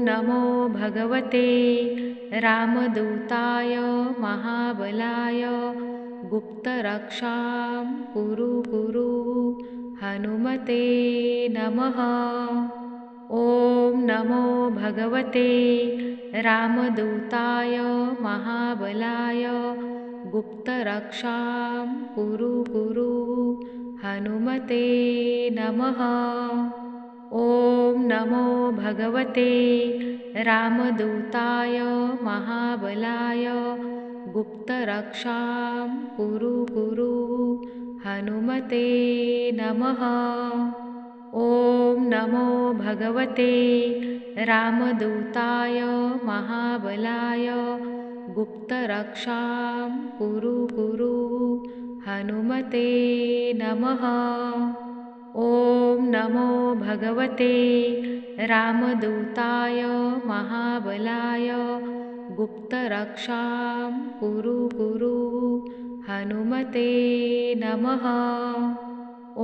नमो भगवते रामदूताय महाबलाय गुप्तरक्षां कुरु कुरु हनुमते नमः। ॐ नमो भगवते रामदूताय महाबलाय गुप्तरक्षां कुरु कुरु हनुमते नमः। ॐ नमो भगवते रामदूताय महाबलाय गुप्तरक्षां कुरु कुरु हनुमते नमः। ॐ नमो भगवते रामदूताय महाबलाय गुप्तरक्षां कुरु कुरु हनुमते नमः। ॐ नमो भगवते रामदूताय महाबलाय गुप्तरक्षां कुरु कुरु हनुमते नमः।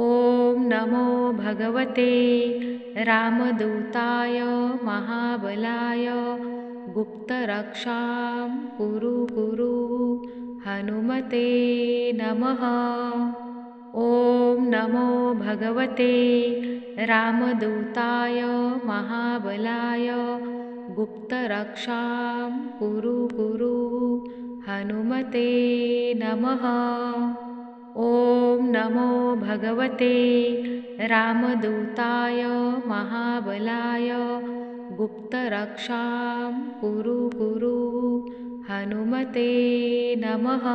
ॐ नमो भगवते रामदूताय महाबलाय गुप्तरक्षां कुरु कुरु हनुमते नमः। ॐ नमो भगवते रामदूताय महाबलाय गुप्तरक्षां कुरु कुरु हनुमते नमः। ॐ नमो भगवते रामदूताय महाबलाय गुप्तरक्षां कुरु कुरु हनुमते नमः।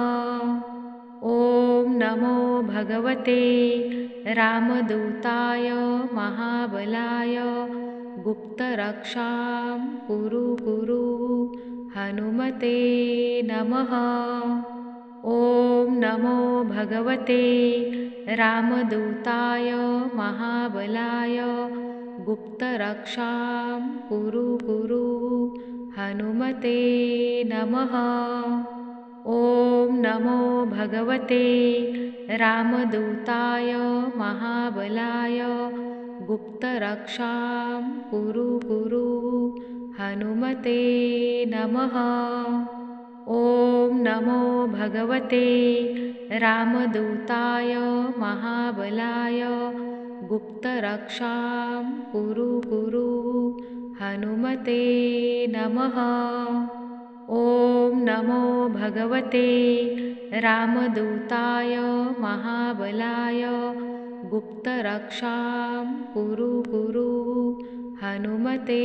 ॐ नमो भगवते रामदूताय महाबलाय गुप्तरक्षां कुरु कुरु हनुमते नमः। ॐ नमो भगवते रामदूताय महाबलाय गुप्तरक्षां कुरु कुरु हनुमते नमः। ॐ नमो भगवते रामदूताय महाबलाय गुप्तरक्षां कुरु कुरु हनुमते नमः। ॐ नमो भगवते रामदूताय महाबलाय गुप्तरक्षां कुरु कुरु हनुमते नमः। ॐ नमो भगवते रामदूताय महाबलाय गुप्तरक्षां कुरु कुरु हनुमते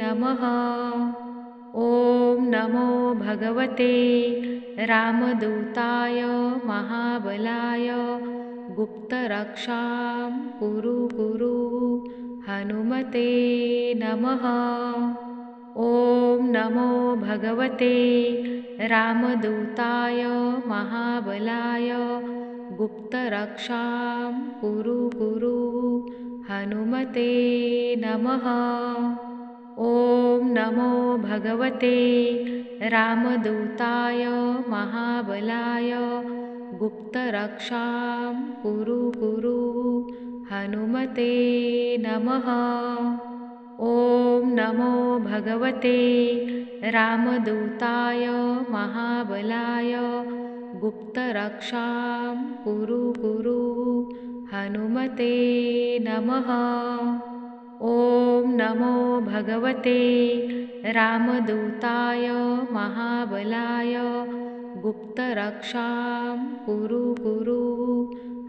नमः। ॐ नमो भगवते रामदूताय महाबलाय गुप्तरक्षां कुरु कुरु हनुमते नमः। ॐ नमो भगवते रामदूताय महाबलाय गुप्तरक्षां कुरु कुरु हनुमते नमः। ॐ नमो भगवते रामदूताय महाबलाय गुप्तरक्षां कुरु कुरु हनुमते नमः। ॐ नमो भगवते रामदूताय महाबलाय गुप्तरक्षां कुरु कुरु हनुमते नमः। ॐ नमो भगवते रामदूताय महाबलाय गुप्तरक्षां कुरु कुरु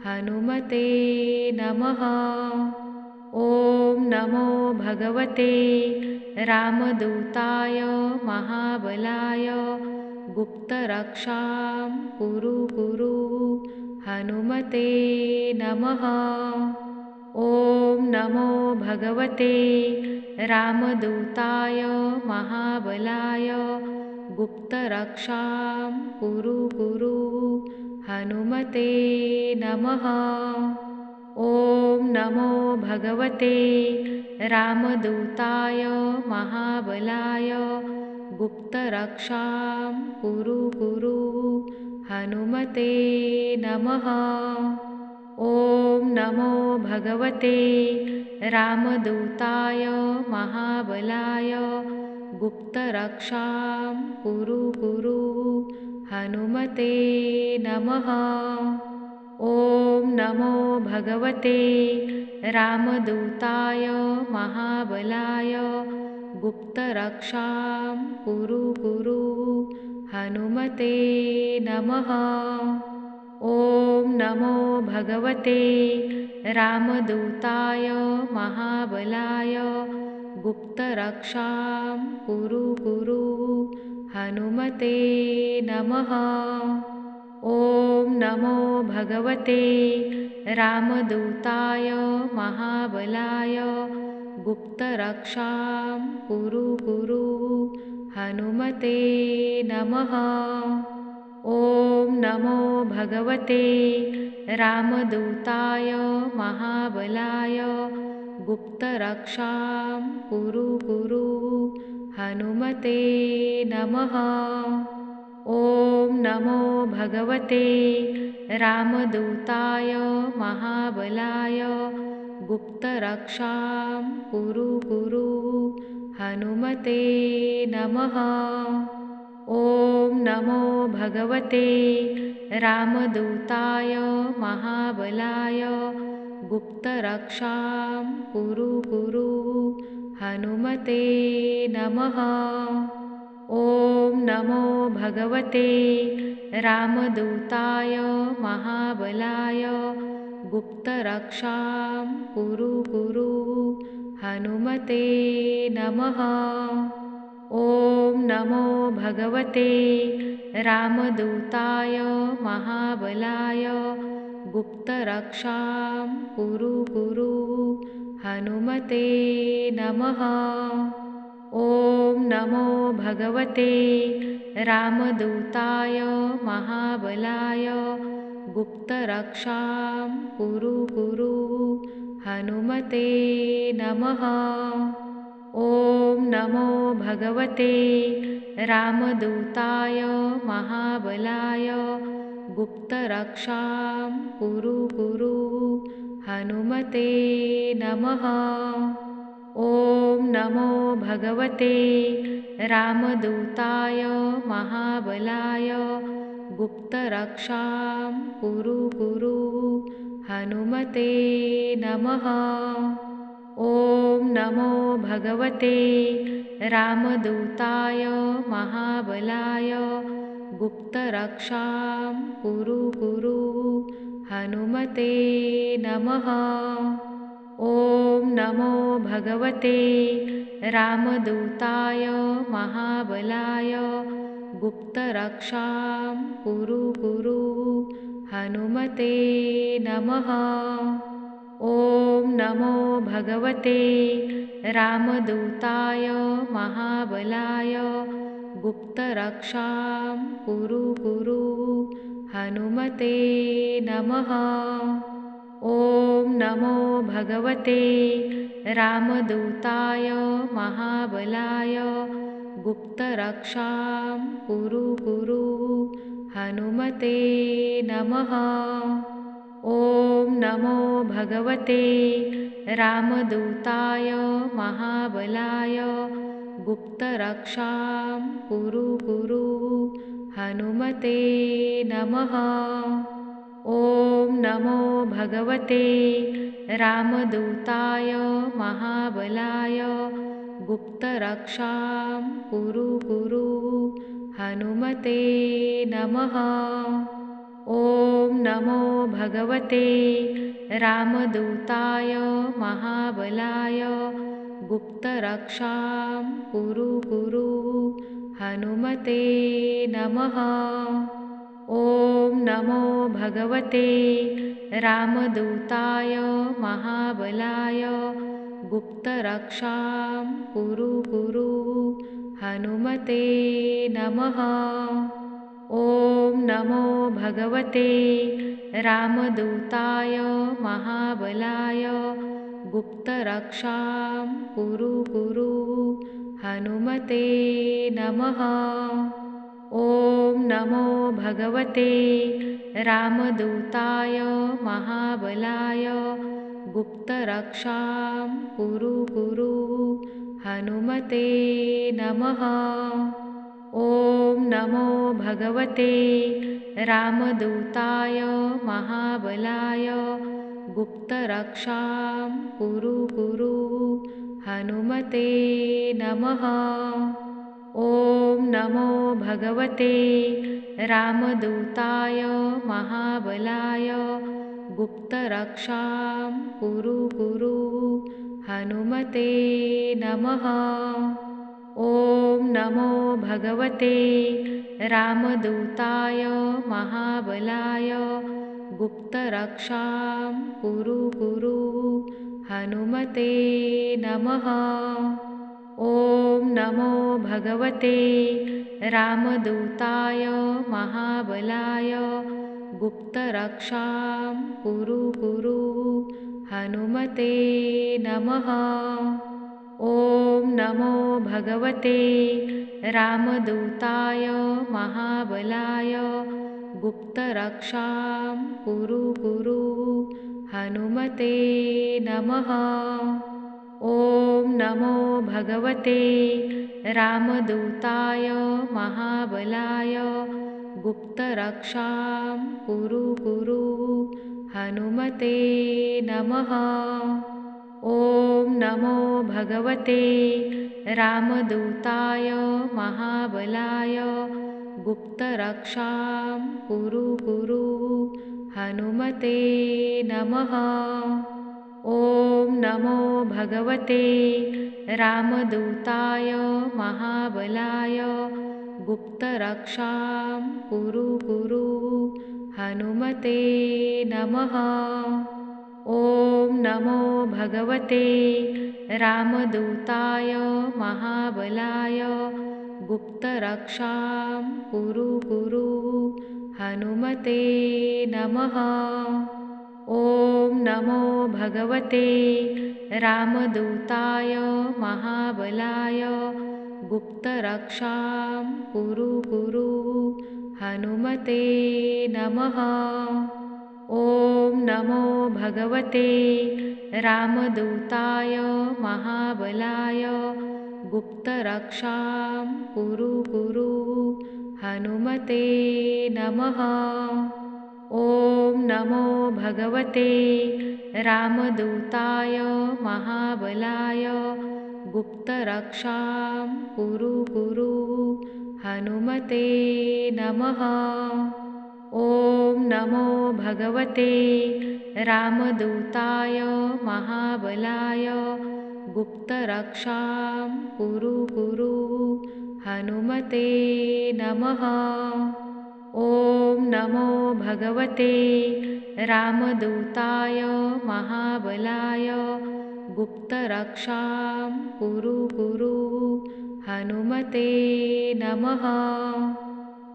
हनुमते नमः। ॐ नमो भगवते रामदूताय महाबलाय गुप्तरक्षां कुरु कुरु हनुमते नमः। ॐ नमो भगवते रामदूताय महाबलाय गुप्तरक्षां कुरु कुरु हनुमते नमः। ॐ नमो भगवते रामदूताय महाबलाय गुप्तरक्षां कुरु कुरु हनुमते नमः। ॐ नमो भगवते रामदूताय महाबलाय गुप्तरक्षां कुरु कुरु हनुमते नमः। ॐ नमो भगवते रामदूताय महाबलाय गुप्तरक्षां कुरु कुरु हनुमते नमः। ॐ नमो भगवते रामदूताय महाबलाय गुप्तरक्षां कुरु कुरु हनुमते नमः। ॐ नमो भगवते रामदूताय महाबलाय गुप्तरक्षां कुरु कुरु हनुमते नमः। ॐ नमो भगवते रामदूताय महाबलाय गुप्तरक्षां कुरु कुरु हनुमते नमः। ॐ नमो भगवते रामदूताय महाबलाय गुप्तरक्षां कुरु कुरु हनुमते नमः। ॐ नमो भगवते रामदूताय महाबलाय गुप्तरक्षां कुरु कुरु हनुमते नमः। ॐ नमो भगवते रामदूताय महाबलाय गुप्तरक्षां कुरु कुरु हनुमते नमः। ॐ नमो भगवते रामदूताय महाबलाय गुप्तरक्षां कुरु कुरु हनुमते नमः। ॐ नमो भगवते रामदूताय महाबलाय गुप्तरक्षां कुरु कुरु हनुमते नमः। ॐ नमो भगवते रामदूताय महाबलाय गुप्तरक्षां कुरु कुरु हनुमते नमः। ॐ नमो भगवते रामदूताय महाबलाय गुप्तरक्षां कुरु कुरु हनुमते नमः। ॐ नमो भगवते रामदूताय महाबलाय गुप्तरक्षां कुरु कुरु हनुमते नमः। ॐ नमो भगवते रामदूताय महाबलाय गुप्तरक्षां कुरु कुरु हनुमते नमः। ॐ नमो भगवते रामदूताय महाबलाय गुप्तरक्षां कुरु कुरु हनुमते नमः। ॐ नमो भगवते रामदूताय महाबलाय गुप्तरक्षां कुरु कुरु हनुमते नमः। ॐ नमो भगवते रामदूताय महाबलाय गुप्तरक्षां कुरु कुरु हनुमते नमः। ॐ नमो भगवते रामदूताय महाबलाय गुप्तरक्षां कुरु कुरु हनुमते नमः। ॐ नमो भगवते रामदूताय महाबलाय गुप्तरक्षां कुरु कुरु हनुमते नमः। ॐ नमो भगवते रामदूताय महाबलाय गुप्तरक्षां कुरु कुरु हनुमते नमः। ॐ नमो भगवते रामदूताय महाबलाय गुप्तरक्षां कुरु कुरु हनुमते नमः। ॐ नमो भगवते रामदूताय महाबलाय गुप्तरक्षां कुरु कुरु हनुमते नमः। ॐ नमो भगवते रामदूताय महाबलाय गुप्तरक्षां कुरु कुरु हनुमते नमः। ॐ नमो भगवते रामदूताय महाबलाय गुप्तरक्षां कुरु कुरु हनुमते नमः। ॐ नमो भगवते रामदूताय महाबलाय गुप्तरक्षां कुरु कुरु हनुमते नमः। ॐ नमो भगवते रामदूताय महाबलाय गुप्तरक्षां कुरु कुरु हनुमते नमः। ॐ नमो भगवते रामदूताय महाबलाय गुप्तरक्षां कुरु कुरु हनुमते नमः। ॐ नमो भगवते रामदूताय महाबलाय गुप्तरक्षां कुरु कुरु हनुमते नमः। ॐ नमो भगवते रामदूताय महाबलाय गुप्तरक्षां कुरु कुरु हनुमते नमः। ॐ नमो भगवते रामदूताय महाबलाय गुप्तरक्षां कुरु कुरु हनुमते नमः। ॐ नमो भगवते रामदूताय महाबलाय गुप्तरक्षां कुरु कुरु हनुमते नमः। ॐ नमो भगवते रामदूताय महाबलाय गुप्तरक्षां कुरु कुरु हनुमते नमः। ॐ नमो भगवते रामदूताय महाबलाय गुप्तरक्षां कुरु कुरु हनुमते नमः। ॐ नमो भगवते रामदूताय महाबलाय गुप्तरक्षां कुरु कुरु हनुमते नमः। ॐ नमो भगवते रामदूताय महाबलाय गुप्तरक्षां कुरु कुरु हनुमते नमः। ॐ नमो भगवते रामदूताय महाबलाय गुप्तरक्षां कुरु कुरु हनुमते नमः।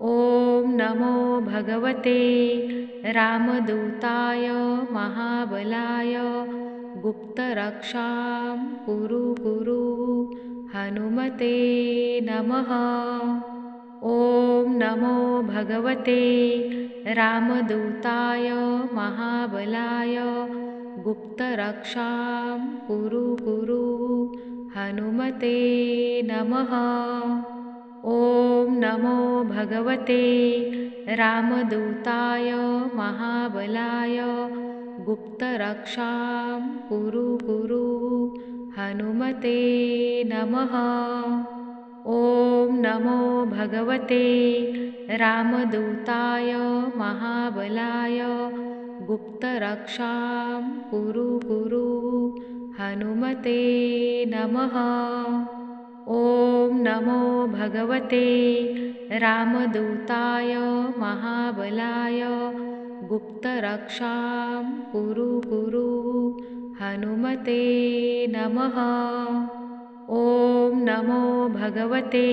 ॐ नमो भगवते रामदूताय महाबलाय गुप्तरक्षां कुरु कुरु हनुमते नमः। ॐ नमो भगवते रामदूताय महाबलाय गुप्तरक्षां कुरु कुरु हनुमते नमः। ॐ नमो भगवते रामदूताय महाबलाय गुप्तरक्षां कुरु कुरु हनुमते नमः। ॐ नमो भगवते रामदूताय महाबलाय गुप्तरक्षां कुरु कुरु हनुमते नमः। ॐ नमो भगवते रामदूताय महाबलाय गुप्तरक्षां कुरु कुरु हनुमते नमः। ॐ नमो भगवते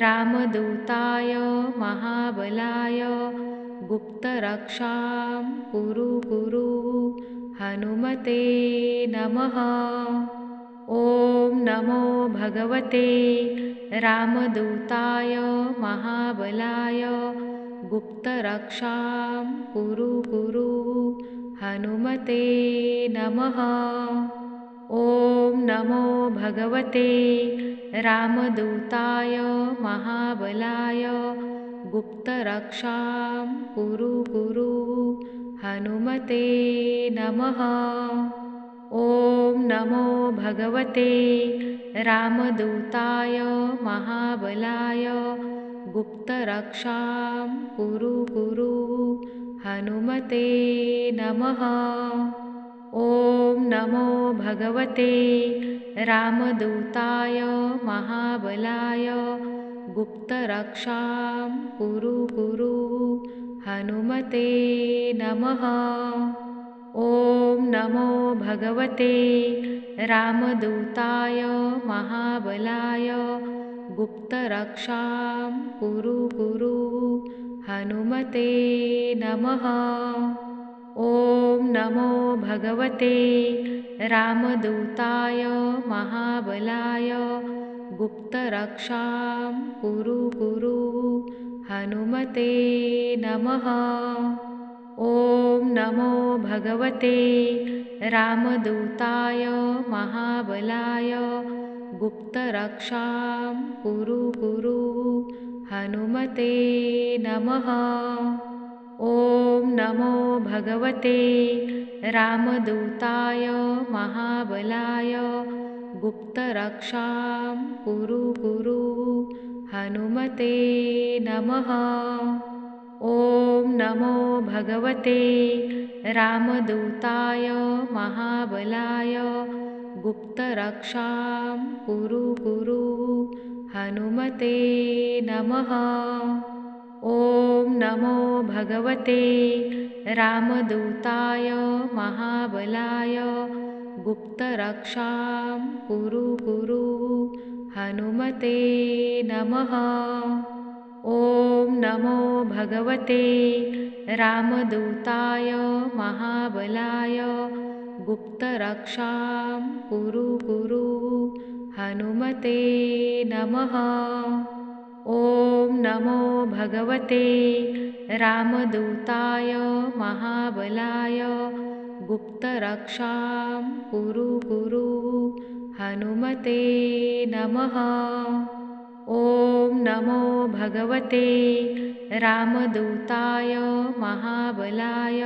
रामदूताय महाबलाय गुप्तरक्षां कुरु कुरु हनुमते नमः। ॐ नमो भगवते रामदूताय महाबलाय गुप्तरक्षां कुरु कुरु हनुमते नमः। ॐ नमो भगवते रामदूताय महाबलाय गुप्तरक्षां कुरु कुरु हनुमते नमः। ॐ नमो भगवते रामदूताय महाबलाय गुप्तरक्षां कुरु कुरु हनुमते नमः। ॐ नमो भगवते रामदूताय महाबलाय गुप्तरक्षां कुरु कुरु हनुमते नमः। ॐ नमो भगवते रामदूताय महाबलाय गुप्तरक्षां कुरु कुरु हनुमते नमः। ॐ नमो भगवते रामदूताय महाबलाय गुप्तरक्षां कुरु कुरु हनुमते नमः। ॐ नमो भगवते रामदूताय महाबलाय गुप्तरक्षां कुरु कुरु हनुमते नमः। ॐ नमो भगवते रामदूताय महाबलाय गुप्तरक्षां कुरु कुरु हनुमते नमः। ॐ नमो भगवते रामदूताय महाबलाय गुप्तरक्षां कुरु कुरु हनुमते नमः। ॐ नमो भगवते रामदूताय महाबलाय गुप्तरक्षां कुरु कुरु हनुमते नमः। ॐ नमो भगवते रामदूताय महाबलाय गुप्तरक्षां कुरु कुरु हनुमते नमः। ॐ नमो भगवते रामदूताय महाबलाय गुप्तरक्षां कुरु कुरु हनुमते नमः। ॐ नमो भगवते रामदूताय महाबलाय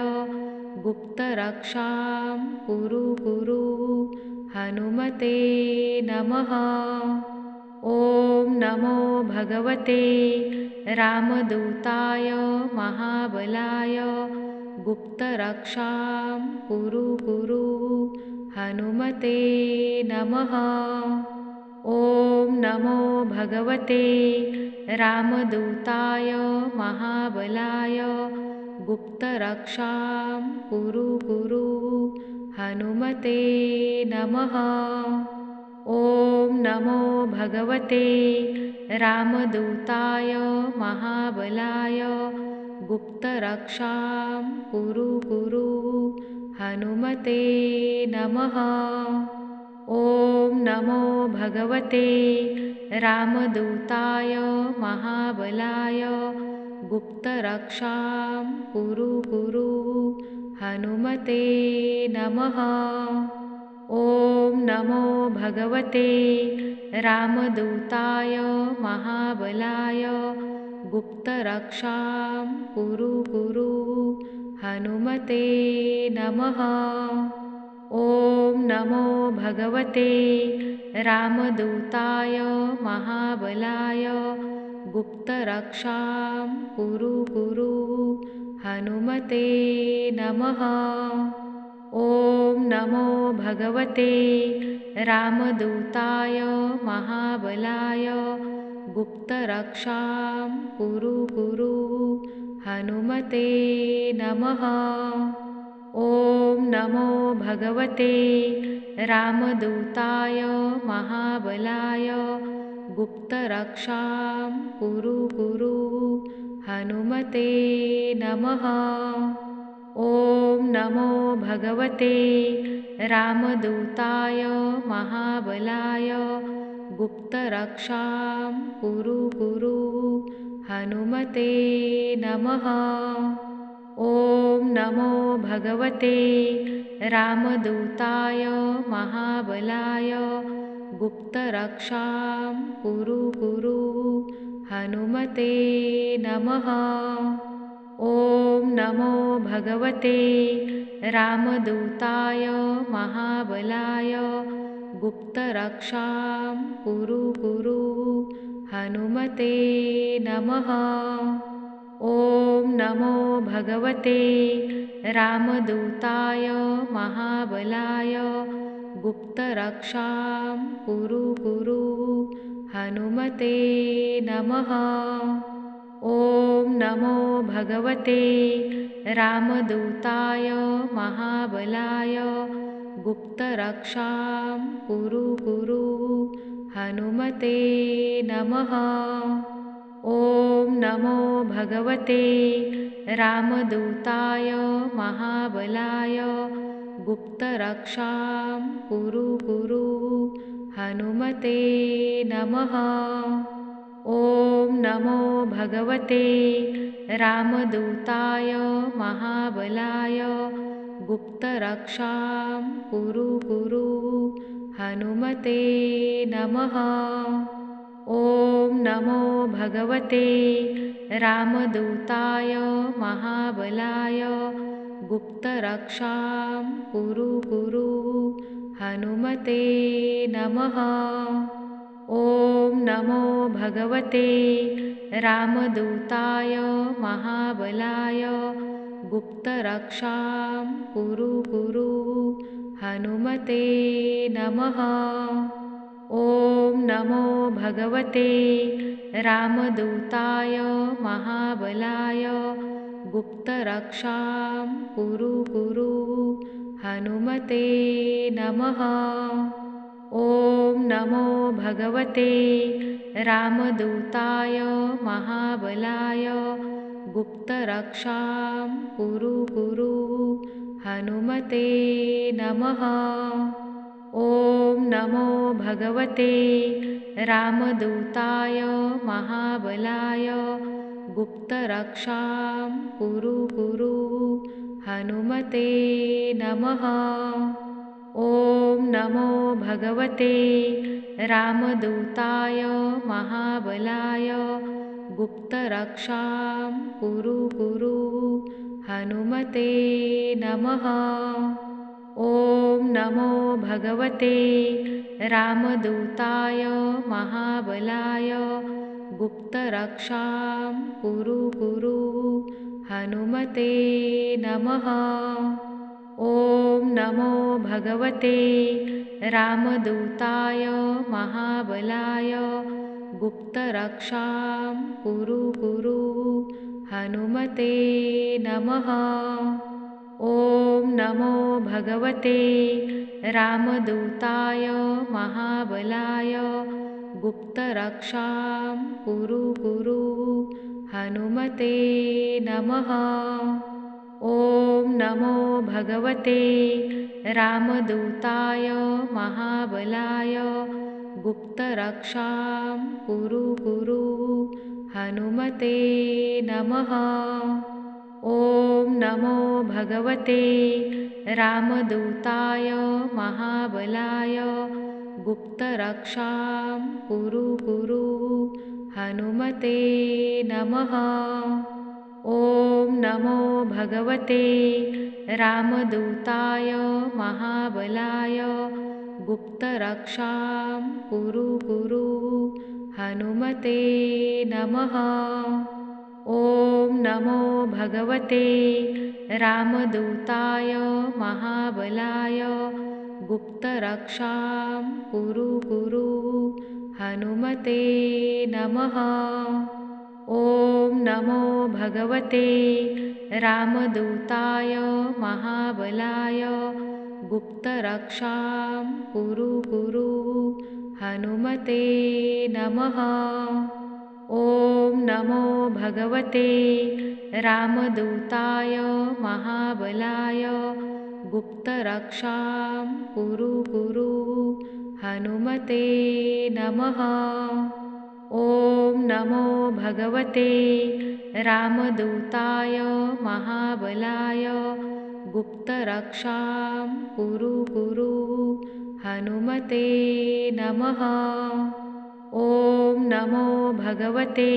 गुप्तरक्षां कुरु कुरु हनुमते नमः। ॐ नमो भगवते रामदूताय महाबलाय गुप्तरक्षां कुरु कुरु हनुमते नमः। ॐ नमो भगवते रामदूताय महाबलाय गुप्तरक्षां कुरु कुरु हनुमते नमः। ॐ नमो भगवते रामदूताय महाबलाय गुप्तरक्षां कुरु कुरु हनुमते नमः। ॐ नमो भगवते रामदूताय महाबलाय गुप्तरक्षां कुरु कुरु हनुमते नमः। ॐ नमो भगवते रामदूताय महाबलाय गुप्तरक्षां कुरु कुरु हनुमते नमः। ॐ नमो भगवते रामदूताय महाबलाय गुप्तरक्षां कुरु कुरु हनुमते नमः। ॐ नमो भगवते रामदूताय महाबलाय गुप्तरक्षां कुरु कुरु हनुमते नमः। ॐ नमो भगवते रामदूताय महाबलाय गुप्तरक्षां कुरु कुरु हनुमते नमः। ॐ नमो भगवते रामदूताय महाबलाय गुप्तरक्षां कुरु कुरु हनुमते नमः। ॐ नमो भगवते रामदूताय महाबलाय गुप्तरक्षां कुरु कुरु हनुमते नमः। ॐ नमो भगवते रामदूताय महाबलाय गुप्तरक्षां कुरु कुरु हनुमते नमः। ॐ नमो भगवते रामदूताय महाबलाय गुप्तरक्षां कुरु कुरु हनुमते नमः। ॐ नमो भगवते रामदूताय महाबलाय गुप्तरक्षां कुरु कुरु हनुमते नमः। ॐ नमो भगवते रामदूताय महाबलाय गुप्तरक्षां कुरु कुरु हनुमते नमः। ॐ नमो भगवते रामदूताय महाबलाय गुप्तरक्षां कुरु कुरु हनुमते नमः। ॐ नमो भगवते रामदूताय महाबलाय गुप्तरक्षां कुरु कुरु हनुमते नमः। ॐ नमो भगवते रामदूताय महाबलाय गुप्तरक्षां कुरु कुरु हनुमते नमः। ॐ नमो भगवते रामदूताय महाबलाय गुप्तरक्षां कुरु कुरु हनुमते नमः। ॐ नमो भगवते रामदूताय महाबलाय गुप्तरक्षां कुरु कुरु हनुमते नमः। ॐ नमो भगवते रामदूताय महाबलाय गुप्तरक्षां कुरु कुरु हनुमते नमः। ॐ नमो भगवते रामदूताय महाबलाय गुप्तरक्षां कुरु कुरु हनुमते नमः। ॐ नमो भगवते रामदूताय महाबलाय गुप्तरक्षां कुरु कुरु हनुमते नमः। ॐ नमो भगवते रामदूताय महाबलाय गुप्तरक्षां कुरु कुरु हनुमते नमः। ॐ नमो भगवते रामदूताय महाबलाय गुप्तरक्षां कुरु कुरु हनुमते नमः। ॐ नमो भगवते रामदूताय महाबलाय गुप्तरक्षां कुरु कुरु हनुमते नमः। ॐ नमो भगवते रामदूताय महाबलाय गुप्तरक्षां कुरु कुरु हनुमते नमः। ॐ नमो भगवते रामदूताय महाबलाय गुप्तरक्षां कुरु कुरु हनुमते नमः। ॐ नमो भगवते रामदूताय महाबलाय गुप्तरक्षां कुरु कुरु हनुमते नमः। ॐ नमो भगवते रामदूताय महाबलाय गुप्तरक्षां कुरु कुरु हनुमते नमः। ॐ नमो भगवते रामदूताय महाबलाय गुप्तरक्षां कुरु कुरु हनुमते नमः। ॐ नमो भगवते रामदूताय महाबलाय गुप्तरक्षां कुरु कुरु हनुमते नमः। ॐ नमो भगवते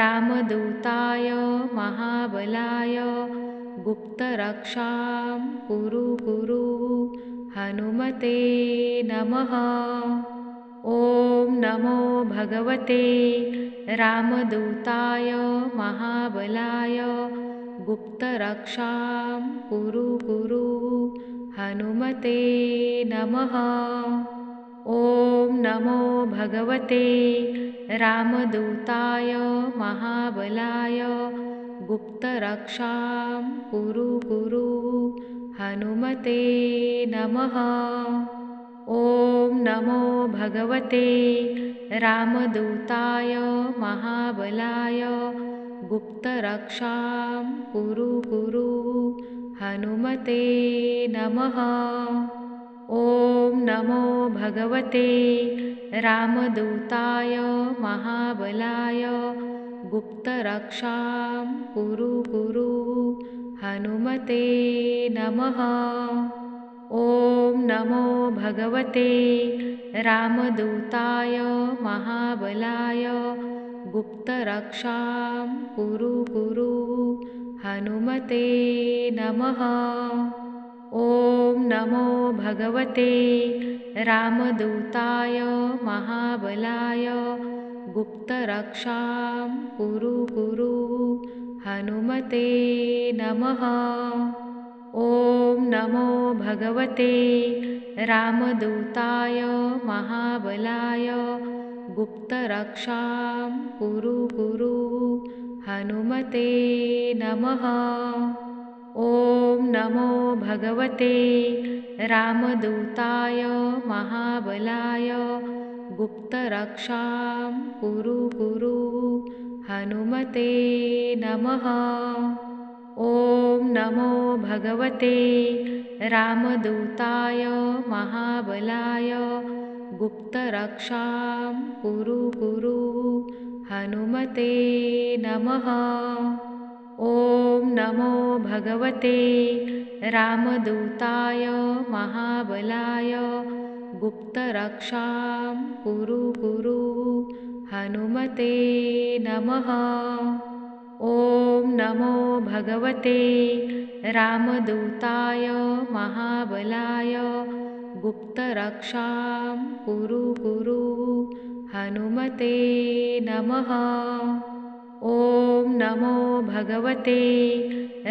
रामदूताय महाबलाय गुप्तरक्षां कुरु कुरु हनुमते नमः। ॐ नमो भगवते रामदूताय महाबलाय गुप्तरक्षां कुरु कुरु हनुमते नमः। ॐ नमो भगवते रामदूताय महाबलाय गुप्तरक्षां कुरु कुरु हनुमते नमः। ॐ नमो भगवते रामदूताय महाबलाय गुप्तरक्षां कुरु कुरु हनुमते नमः। ॐ नमो भगवते रामदूताय महाबलाय गुप्तरक्षां कुरु कुरु हनुमते नमः। ॐ नमो भगवते रामदूताय महाबलाय गुप्तरक्षां कुरु कुरु हनुमते नमः। ॐ नमो भगवते रामदूताय महाबलाय गुप्तरक्षां कुरु कुरु हनुमते नमः। ॐ नमो भगवते रामदूताय महाबलाय गुप्तरक्षां कुरु कुरु हनुमते नमः। ॐ नमो भगवते रामदूताय महाबलाय गुप्तरक्षां कुरु कुरु हनुमते नमः। ॐ नमो भगवते रामदूताय महाबलाय गुप्तरक्षां कुरु कुरु हनुमते नमः। ॐ नमो भगवते रामदूताय महाबलाय गुप्तरक्षां कुरु कुरु हनुमते नमः। ॐ नमो भगवते रामदूताय महाबलाय गुप्तरक्षां कुरु कुरु हनुमते नमः। ॐ नमो भगवते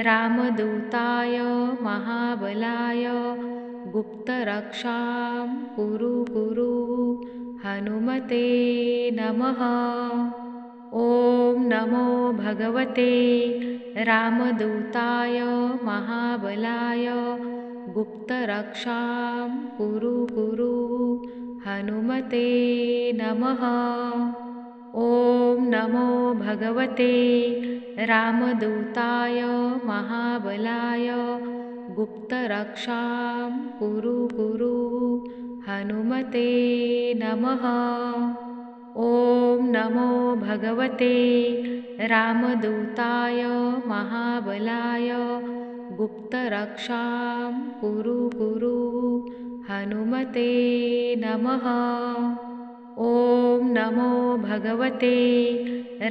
रामदूताय महाबलाय गुप्तरक्षां कुरु कुरु हनुमते नमः। ॐ नमो भगवते रामदूताय महाबलाय गुप्तरक्षां कुरु कुरु हनुमते नमः। ॐ नमो भगवते रामदूताय महाबलाय गुप्तरक्षां कुरु कुरु हनुमते नमः। ॐ नमो भगवते रामदूताय महाबलाय गुप्तरक्षां कुरु कुरु हनुमते नमः। ॐ नमो भगवते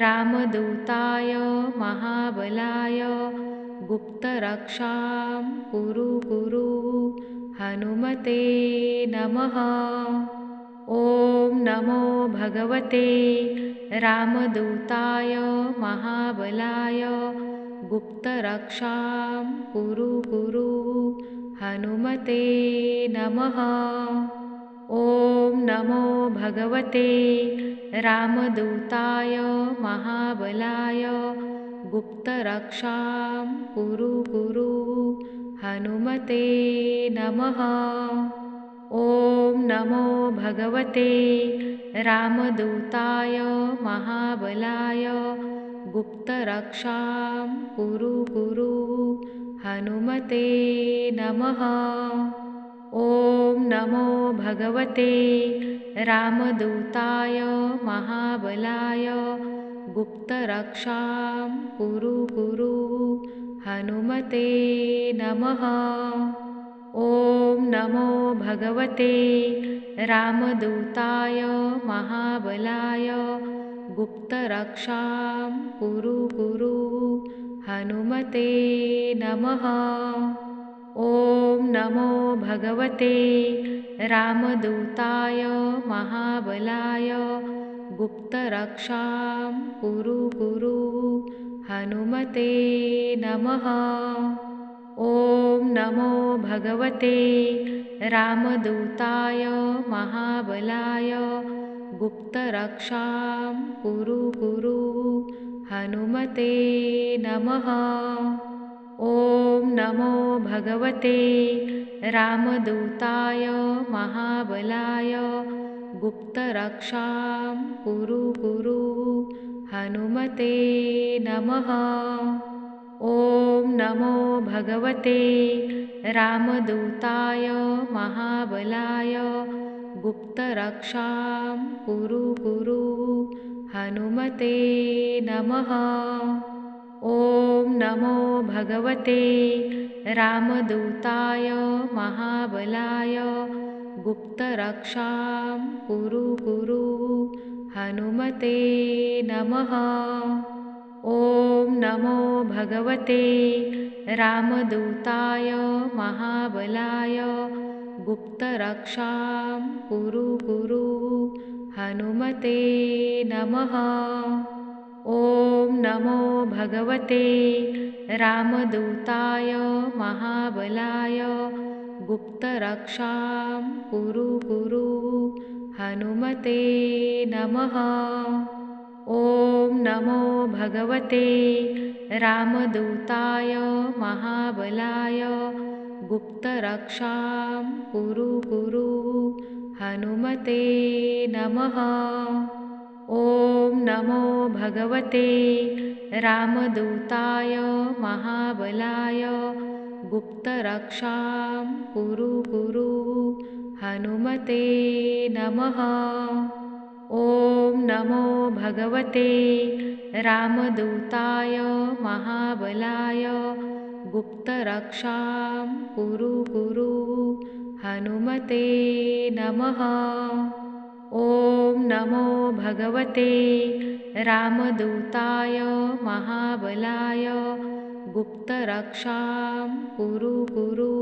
रामदूताय महाबलाय गुप्तरक्षां कुरु कुरु हनुमते नमः। ॐ नमो भगवते रामदूताय महाबलाय गुप्तरक्षां कुरु कुरु हनुमते नमः। ॐ नमो भगवते रामदूताय महाबलाय गुप्तरक्षां कुरु कुरु हनुमते नमः। ॐ नमो भगवते रामदूताय महाबलाय गुप्तरक्षां कुरु कुरु हनुमते नमः। ॐ नमो भगवते रामदूताय महाबलाय गुप्तरक्षां कुरु कुरु हनुमते नमः। ॐ नमो भगवते रामदूताय महाबलाय गुप्तरक्षां कुरु कुरु हनुमते नमः। ॐ नमो भगवते रामदूताय महाबलाय गुप्तरक्षां कुरु कुरु हनुमते नमः। ॐ नमो भगवते रामदूताय महाबलाय गुप्तरक्षां कुरु कुरु हनुमते नमः। ॐ नमो भगवते रामदूताय महाबलाय गुप्तरक्षां कुरु कुरु हनुमते नमः। ॐ नमो भगवते रामदूताय महाबलाय गुप्तरक्षां कुरु कुरु हनुमते नमः। ॐ नमो भगवते रामदूताय महाबलाय गुप्तरक्षां कुरु कुरु हनुमते नमः। ॐ नमो भगवते रामदूताय महाबलाय गुप्तरक्षां कुरु कुरु हनुमते नमः। ॐ नमो भगवते रामदूताय महाबलाय गुप्तरक्षां कुरु कुरु हनुमते नमः। ॐ नमो भगवते रामदूताय महाबलाय गुप्तरक्षां कुरु कुरु हनुमते नमः। ॐ नमो भगवते रामदूताय महाबलाय गुप्तरक्षां कुरु कुरु हनुमते नमः। ॐ नमो भगवते रामदूताय महाबलाय गुप्तरक्षां कुरु कुरु हनुमते नमः। ॐ नमो भगवते रामदूताय महाबलाय गुप्तरक्षां कुरु कुरु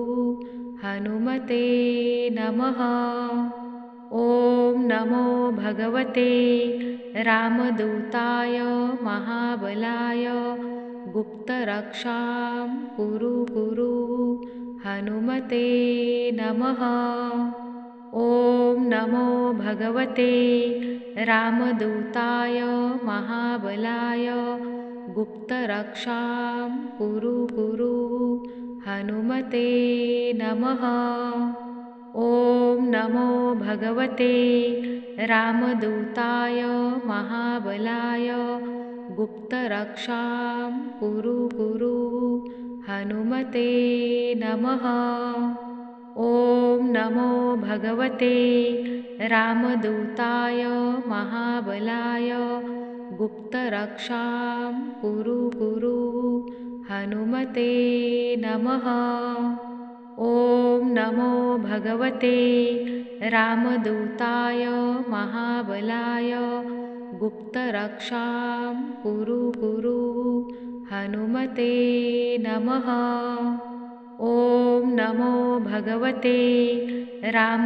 हनुमते नमः। ॐ नमो भगवते रामदूताय महाबलाय गुप्तरक्षां कुरु कुरु हनुमते नमः। ॐ नमो भगवते रामदूताय महाबलाय गुप्तरक्षां कुरु कुरु हनुमते नमः। ॐ नमो भगवते रामदूताय महाबलाय गुप्तरक्षां कुरु कुरु हनुमते नमः। ॐ नमो भगवते रामदूताय महाबलाय गुप्तरक्षां कुरु कुरु हनुमते नमः। ॐ नमो भगवते रामदूताय महाबलाय गुप्तरक्षां कुरु कुरु हनुमते नमः। ॐ नमो भगवते राम